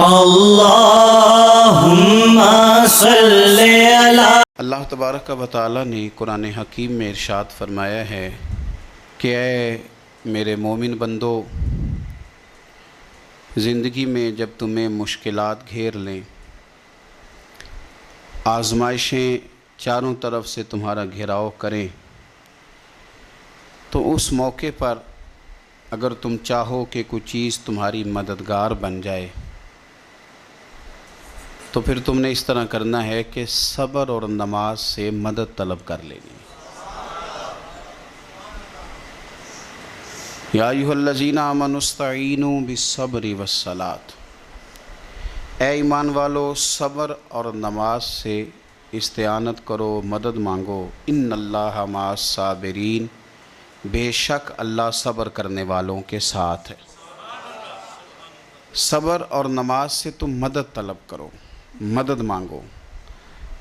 اللہم صلی علی۔ اللہ تبارک و تعالی نے قرآن حکیم میں ارشاد فرمایا ہے کہ اے میرے مومن بندو، زندگی میں جب تمہیں مشکلات گھیر لیں، آزمائشیں چاروں طرف سے تمہارا گھیراؤ کریں، تو اس موقع پر اگر تم چاہو کہ کوئی چیز تمہاری مددگار بن جائے تو پھر تم نے اس طرح کرنا ہے کہ صبر اور نماز سے مدد طلب کر لینی۔ یا ایھا الذین آمنوا استعینوا بالصبر والصلاۃ، اے ایمان والو صبر اور نماز سے استعانت کرو، مدد مانگو۔ ان اللہ مع الصابرین، بے شک اللہ صبر کرنے والوں کے ساتھ ہے۔ صبر اور نماز سے تم مدد طلب کرو، مدد مانگو،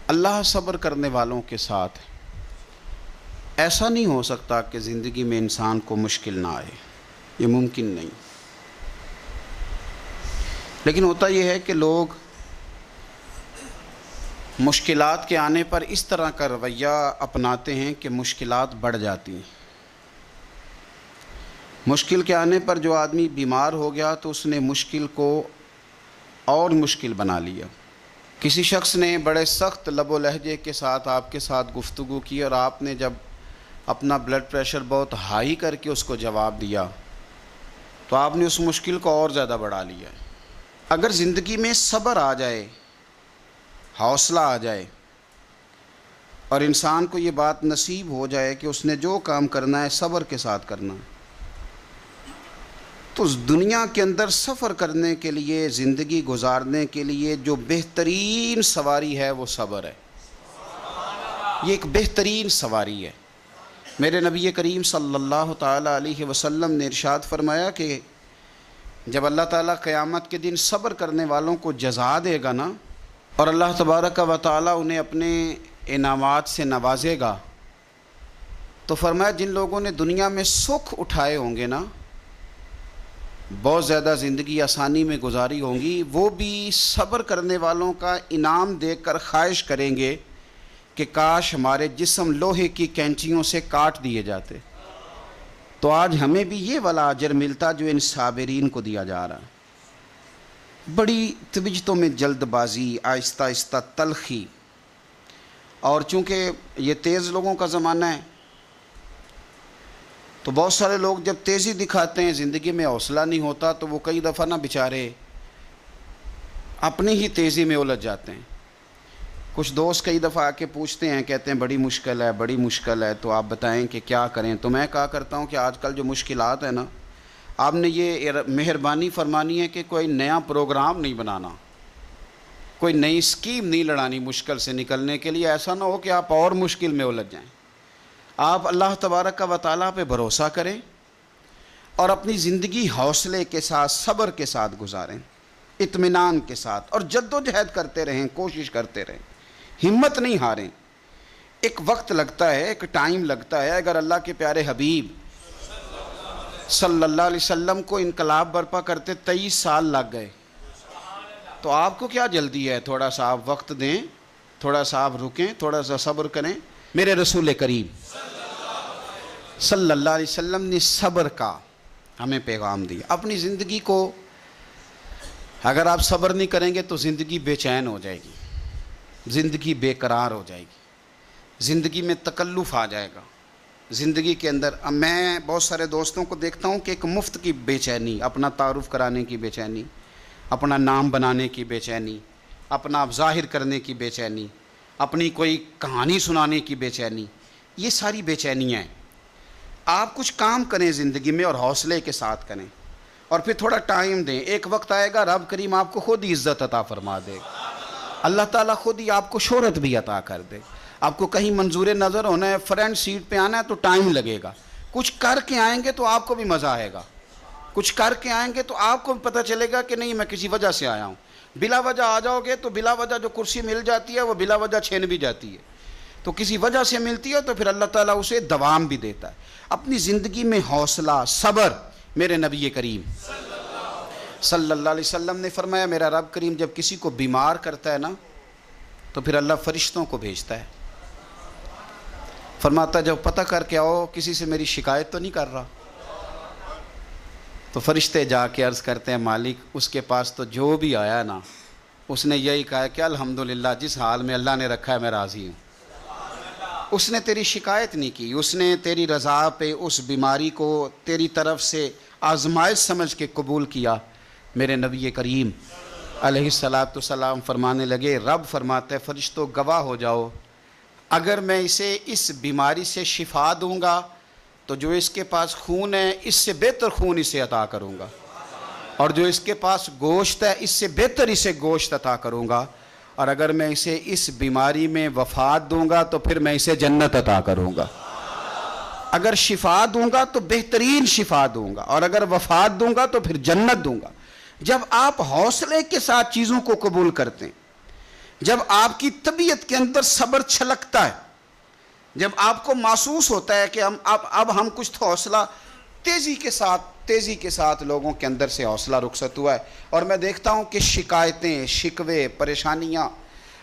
اللہ صبر کرنے والوں کے ساتھ ہے۔ ایسا نہیں ہو سکتا کہ زندگی میں انسان کو مشکل نہ آئے، یہ ممکن نہیں۔ لیکن ہوتا یہ ہے کہ لوگ مشکلات کے آنے پر اس طرح کا رویہ اپناتے ہیں کہ مشکلات بڑھ جاتی ہیں۔ مشکل کے آنے پر جو آدمی بیمار ہو گیا تو اس نے مشکل کو اور مشکل بنا لیا۔ کسی شخص نے بڑے سخت لب و لہجے کے ساتھ آپ کے ساتھ گفتگو کی اور آپ نے جب اپنا بلڈ پریشر بہت ہائی کر کے اس کو جواب دیا تو آپ نے اس مشکل کو اور زیادہ بڑھا لیا۔ اگر زندگی میں صبر آ جائے، حوصلہ آ جائے اور انسان کو یہ بات نصیب ہو جائے کہ اس نے جو کام کرنا ہے صبر کے ساتھ کرنا ہے، تو اس دنیا کے اندر سفر کرنے کے لیے، زندگی گزارنے کے لیے جو بہترین سواری ہے وہ صبر ہے۔ یہ ایک بہترین سواری ہے۔ میرے نبی کریم صلی اللہ تعالیٰ علیہ وسلم نے ارشاد فرمایا کہ جب اللہ تعالیٰ قیامت کے دن صبر کرنے والوں کو جزا دے گا نا، اور اللہ تبارک و تعالیٰ انہیں اپنے انعامات سے نوازے گا، تو فرمایا جن لوگوں نے دنیا میں سکھ اٹھائے ہوں گے نا، بہت زیادہ زندگی آسانی میں گزاری ہوں گی، وہ بھی صبر کرنے والوں کا انعام دیکھ کر خواہش کریں گے کہ کاش ہمارے جسم لوہے کی کینچیوں سے کاٹ دیے جاتے، تو آج ہمیں بھی یہ والا اجر ملتا جو ان صابرین کو دیا جا رہا ہے۔ بڑی طبیعتوں میں جلد بازی، آہستہ آہستہ تلخی، اور چونکہ یہ تیز لوگوں کا زمانہ ہے تو بہت سارے لوگ جب تیزی دکھاتے ہیں، زندگی میں حوصلہ نہیں ہوتا، تو وہ کئی دفعہ نہ بیچارے اپنی ہی تیزی میں الجھ جاتے ہیں۔ کچھ دوست کئی دفعہ آ کے پوچھتے ہیں، کہتے ہیں بڑی مشکل ہے، بڑی مشکل ہے، تو آپ بتائیں کہ کیا کریں؟ تو میں کہا کرتا ہوں کہ آج کل جو مشکلات ہیں نا، آپ نے یہ مہربانی فرمانی ہے کہ کوئی نیا پروگرام نہیں بنانا، کوئی نئی اسکیم نہیں لڑانی مشکل سے نکلنے کے لیے۔ ایسا نہ ہو کہ آپ اور مشکل میں الجھ جائیں۔ آپ اللہ تبارک و تعالیٰ پہ بھروسہ کریں اور اپنی زندگی حوصلے کے ساتھ، صبر کے ساتھ گزاریں، اطمینان کے ساتھ، اور جد و جہد کرتے رہیں، کوشش کرتے رہیں، ہمت نہیں ہاریں۔ ایک وقت لگتا ہے، ایک ٹائم لگتا ہے۔ اگر اللہ کے پیارے حبیب صلی اللہ علیہ وسلم کو انقلاب برپا کرتے 23 سال لگ گئے، تو آپ کو کیا جلدی ہے؟ تھوڑا سا آپ وقت دیں، تھوڑا سا آپ رکیں، تھوڑا سا صبر کریں۔ میرے رسول کریم صلی اللہ علیہ وسلم نے صبر کا ہمیں پیغام دیا۔ اپنی زندگی کو اگر آپ صبر نہیں کریں گے تو زندگی بے چین ہو جائے گی، زندگی بے قرار ہو جائے گی، زندگی میں تکلف آ جائے گا۔ زندگی کے اندر میں بہت سارے دوستوں کو دیکھتا ہوں کہ ایک مفت کی بے چینی، اپنا تعارف کرانے کی بے چینی، اپنا نام بنانے کی بے چینی، اپنا ظاہر کرنے کی بے چینی، اپنی کوئی کہانی سنانے کی بے چینی، یہ ساری بے چینیاں ہیں۔ آپ کچھ کام کریں زندگی میں اور حوصلے کے ساتھ کریں، اور پھر تھوڑا ٹائم دیں۔ ایک وقت آئے گا رب کریم آپ کو خود ہی عزت عطا فرما دے گا، اللہ تعالیٰ خود ہی آپ کو شہرت بھی عطا کر دے۔ آپ کو کہیں منظور نظر ہونا ہے، فرنٹ سیٹ پہ آنا ہے تو ٹائم لگے گا۔ کچھ کر کے آئیں گے تو آپ کو بھی مزہ آئے گا، کچھ کر کے آئیں گے تو آپ کو بھی پتہ چلے گا کہ نہیں میں کسی وجہ سے آیا ہوں۔ بلا وجہ آ جاؤ گے تو بلا وجہ جو کرسی مل جاتی ہے وہ بلا وجہ چھین بھی جاتی ہے، تو کسی وجہ سے ملتی ہے تو پھر اللہ تعالیٰ اسے دوام بھی دیتا ہے۔ اپنی زندگی میں حوصلہ، صبر، میرے نبی کریم صلی اللہ علیہ وسلم نے فرمایا میرا رب کریم جب کسی کو بیمار کرتا ہے نا تو پھر اللہ فرشتوں کو بھیجتا ہے، فرماتا جب پتہ کر کے آؤ کسی سے میری شکایت تو نہیں کر رہا، تو فرشتے جا کے عرض کرتے ہیں مالک اس کے پاس تو جو بھی آیا نا اس نے یہی کہا کہ الحمدللہ جس حال میں اللہ نے رکھا ہے میں راضی ہوں، اس نے تیری شکایت نہیں کی، اس نے تیری رضا پہ اس بیماری کو تیری طرف سے آزمائش سمجھ کے قبول کیا۔ میرے نبی کریم علیہ الصلاۃ والسلام فرمانے لگے رب فرماتا ہے فرشتوں گواہ ہو جاؤ، اگر میں اسے اس بیماری سے شفا دوں گا تو جو اس کے پاس خون ہے اس سے بہتر خون اسے عطا کروں گا، اور جو اس کے پاس گوشت ہے اس سے بہتر اسے گوشت عطا کروں گا، اور اگر میں اسے اس بیماری میں وفات دوں گا تو پھر میں اسے جنت عطا کروں گا، اگر شفا دوں گا تو بہترین شفا دوں گا، اور اگر وفات دوں گا تو پھر جنت دوں گا۔ جب آپ حوصلے کے ساتھ چیزوں کو قبول کرتے ہیں، جب آپ کی طبیعت کے اندر صبر چھلکتا ہے، جب آپ کو محسوس ہوتا ہے کہ اب ہم کچھ تو حوصلہ تیزی کے ساتھ لوگوں کے اندر سے حوصلہ رخصت ہوا ہے، اور میں دیکھتا ہوں کہ شکایتیں، شکوے، پریشانیاں،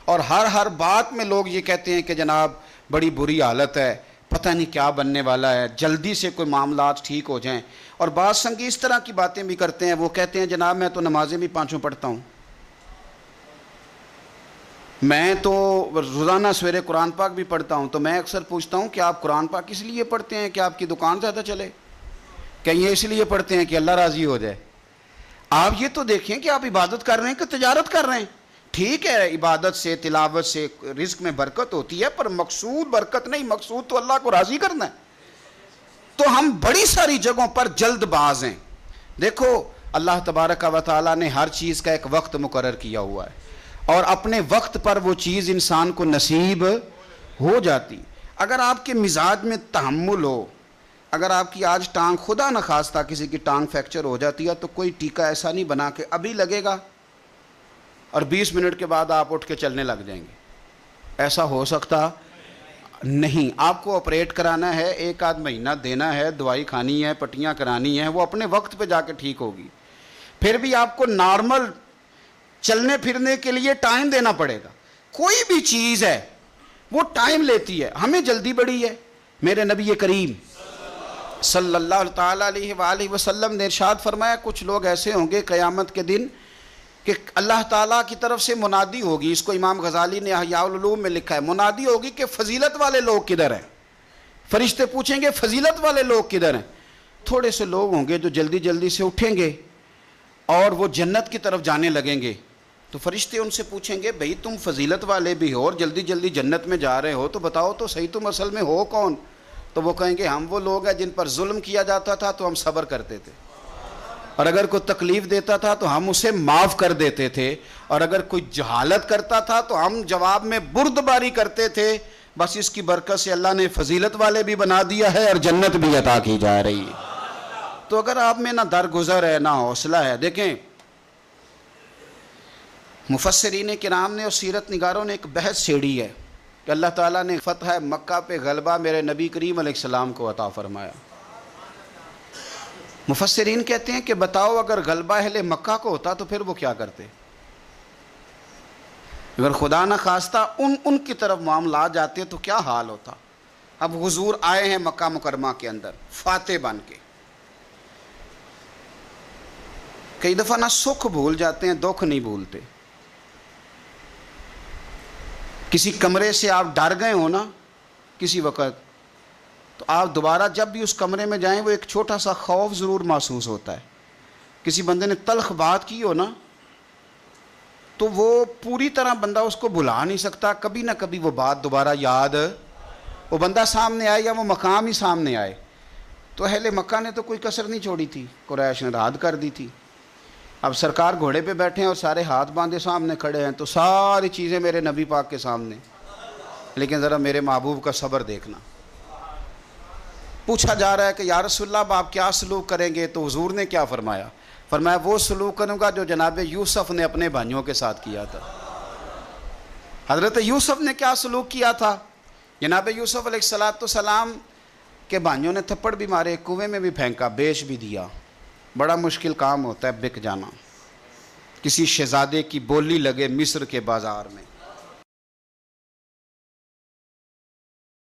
اور ہر بات میں لوگ یہ کہتے ہیں کہ جناب بڑی بری حالت ہے، پتہ نہیں کیا بننے والا ہے، جلدی سے کوئی معاملات ٹھیک ہو جائیں، اور بعض سنگی اس طرح کی باتیں بھی کرتے ہیں، وہ کہتے ہیں جناب میں تو نمازیں بھی 5 پڑھتا ہوں، میں تو روزانہ سویرے قرآن پاک بھی پڑھتا ہوں، تو میں اکثر پوچھتا ہوں کہ آپ قرآن پاک اس لیے پڑھتے ہیں کہ آپ کی دکان زیادہ چلے، کہ یہ اس لیے پڑھتے ہیں کہ اللہ راضی ہو جائے؟ آپ یہ تو دیکھیں کہ آپ عبادت کر رہے ہیں کہ تجارت کر رہے ہیں۔ ٹھیک ہے عبادت سے تلاوت سے رزق میں برکت ہوتی ہے، پر مقصود برکت نہیں، مقصود تو اللہ کو راضی کرنا ہے۔ تو ہم بڑی ساری جگہوں پر جلد باز ہیں۔ دیکھو اللہ تبارک و تعالیٰ نے ہر چیز کا ایک وقت مقرر کیا ہوا ہے، اور اپنے وقت پر وہ چیز انسان کو نصیب ہو جاتی۔ اگر آپ کے مزاج میں تحمل ہو، اگر آپ کی آج ٹانگ خدا نخواستہ کسی کی ٹانگ فریکچر ہو جاتی ہے تو کوئی ٹیکہ ایسا نہیں بنا کہ ابھی لگے گا اور 20 منٹ کے بعد آپ اٹھ کے چلنے لگ جائیں گے، ایسا ہو سکتا نہیں۔ آپ کو آپریٹ کرانا ہے، 1 مہینہ دینا ہے، دوائی کھانی ہے، پٹیاں کرانی ہیں، وہ اپنے وقت پہ جا کے ٹھیک ہوگی۔ پھر بھی آپ کو نارمل چلنے پھرنے کے لیے ٹائم دینا پڑے گا۔ کوئی بھی چیز ہے وہ ٹائم لیتی ہے، ہمیں جلدی بڑی ہے۔ میرے نبی کریم صلی اللہ تعالیٰ علیہ وآلہ وسلم نے ارشاد فرمایا کچھ لوگ ایسے ہوں گے قیامت کے دن کہ اللہ تعالیٰ کی طرف سے منادی ہوگی، اس کو امام غزالی نے احیاء العلوم میں لکھا ہے، منادی ہوگی کہ فضیلت والے لوگ کدھر ہیں؟ فرشتے پوچھیں گے فضیلت والے لوگ کدھر ہیں؟ تھوڑے سے لوگ ہوں گے جو جلدی جلدی سے اٹھیں گے اور وہ جنت کی طرف جانے لگیں گے، تو فرشتے ان سے پوچھیں گے بھئی تم فضیلت والے بھی ہو اور جلدی جلدی جنت میں جا رہے ہو، تو بتاؤ تو صحیح تم اصل میں ہو کون؟ تو وہ کہیں گے ہم وہ لوگ ہیں جن پر ظلم کیا جاتا تھا تو ہم صبر کرتے تھے، اور اگر کوئی تکلیف دیتا تھا تو ہم اسے معاف کر دیتے تھے، اور اگر کوئی جہالت کرتا تھا تو ہم جواب میں بردباری کرتے تھے۔ بس اس کی برکت سے اللہ نے فضیلت والے بھی بنا دیا ہے اور جنت بھی عطا کی جا رہی ہے۔ تو اگر آپ میں نہ درگزر ہے نہ حوصلہ ہے، دیکھیں مفسرین کرام نے اور سیرت نگاروں نے ایک بحث چھیڑی ہے کہ اللہ تعالیٰ نے فتح مکہ پہ غلبہ میرے نبی کریم علیہ السلام کو عطا فرمایا۔ مفسرین کہتے ہیں کہ بتاؤ اگر غلبہ اہل مکہ کو ہوتا تو پھر وہ کیا کرتے؟ اگر خدا نہ خواستہ ان کی طرف معاملات جاتے تو کیا حال ہوتا؟ اب حضور آئے ہیں مکہ مکرمہ کے اندر فاتح بن کے، کئی دفعہ نہ سکھ بھول جاتے ہیں، دکھ نہیں بھولتے۔ کسی کمرے سے آپ ڈر گئے ہو نا کسی وقت، تو آپ دوبارہ جب بھی اس کمرے میں جائیں وہ ایک چھوٹا سا خوف ضرور محسوس ہوتا ہے۔ کسی بندے نے تلخ بات کی ہو نا تو وہ پوری طرح بندہ اس کو بھلا نہیں سکتا، کبھی نہ کبھی وہ بات دوبارہ یاد، وہ بندہ سامنے آئے یا وہ مقام ہی سامنے آئے۔ تو اہل مکہ نے تو کوئی کسر نہیں چھوڑی تھی، قریش نے رعد کر دی تھی۔ اب سرکار گھوڑے پہ بیٹھے ہیں اور سارے ہاتھ باندھے سامنے کھڑے ہیں، تو ساری چیزیں میرے نبی پاک کے سامنے، لیکن ذرا میرے محبوب کا صبر دیکھنا۔ پوچھا جا رہا ہے کہ یا رسول اللہ اب آپ کیا سلوک کریں گے؟ تو حضور نے کیا فرمایا؟ فرمایا وہ سلوک کروں گا جو جناب یوسف نے اپنے بھائیوں کے ساتھ کیا تھا۔ حضرت یوسف نے کیا سلوک کیا تھا؟ جناب یوسف علیہ السلام کے بھائیوں نے تھپڑ بھی مارے، کنویں میں بھی پھینکا، بیچ بھی دیا، بڑا مشکل کام ہوتا ہے بک جانا۔ کسی شہزادے کی بولی لگے مصر کے بازار میں،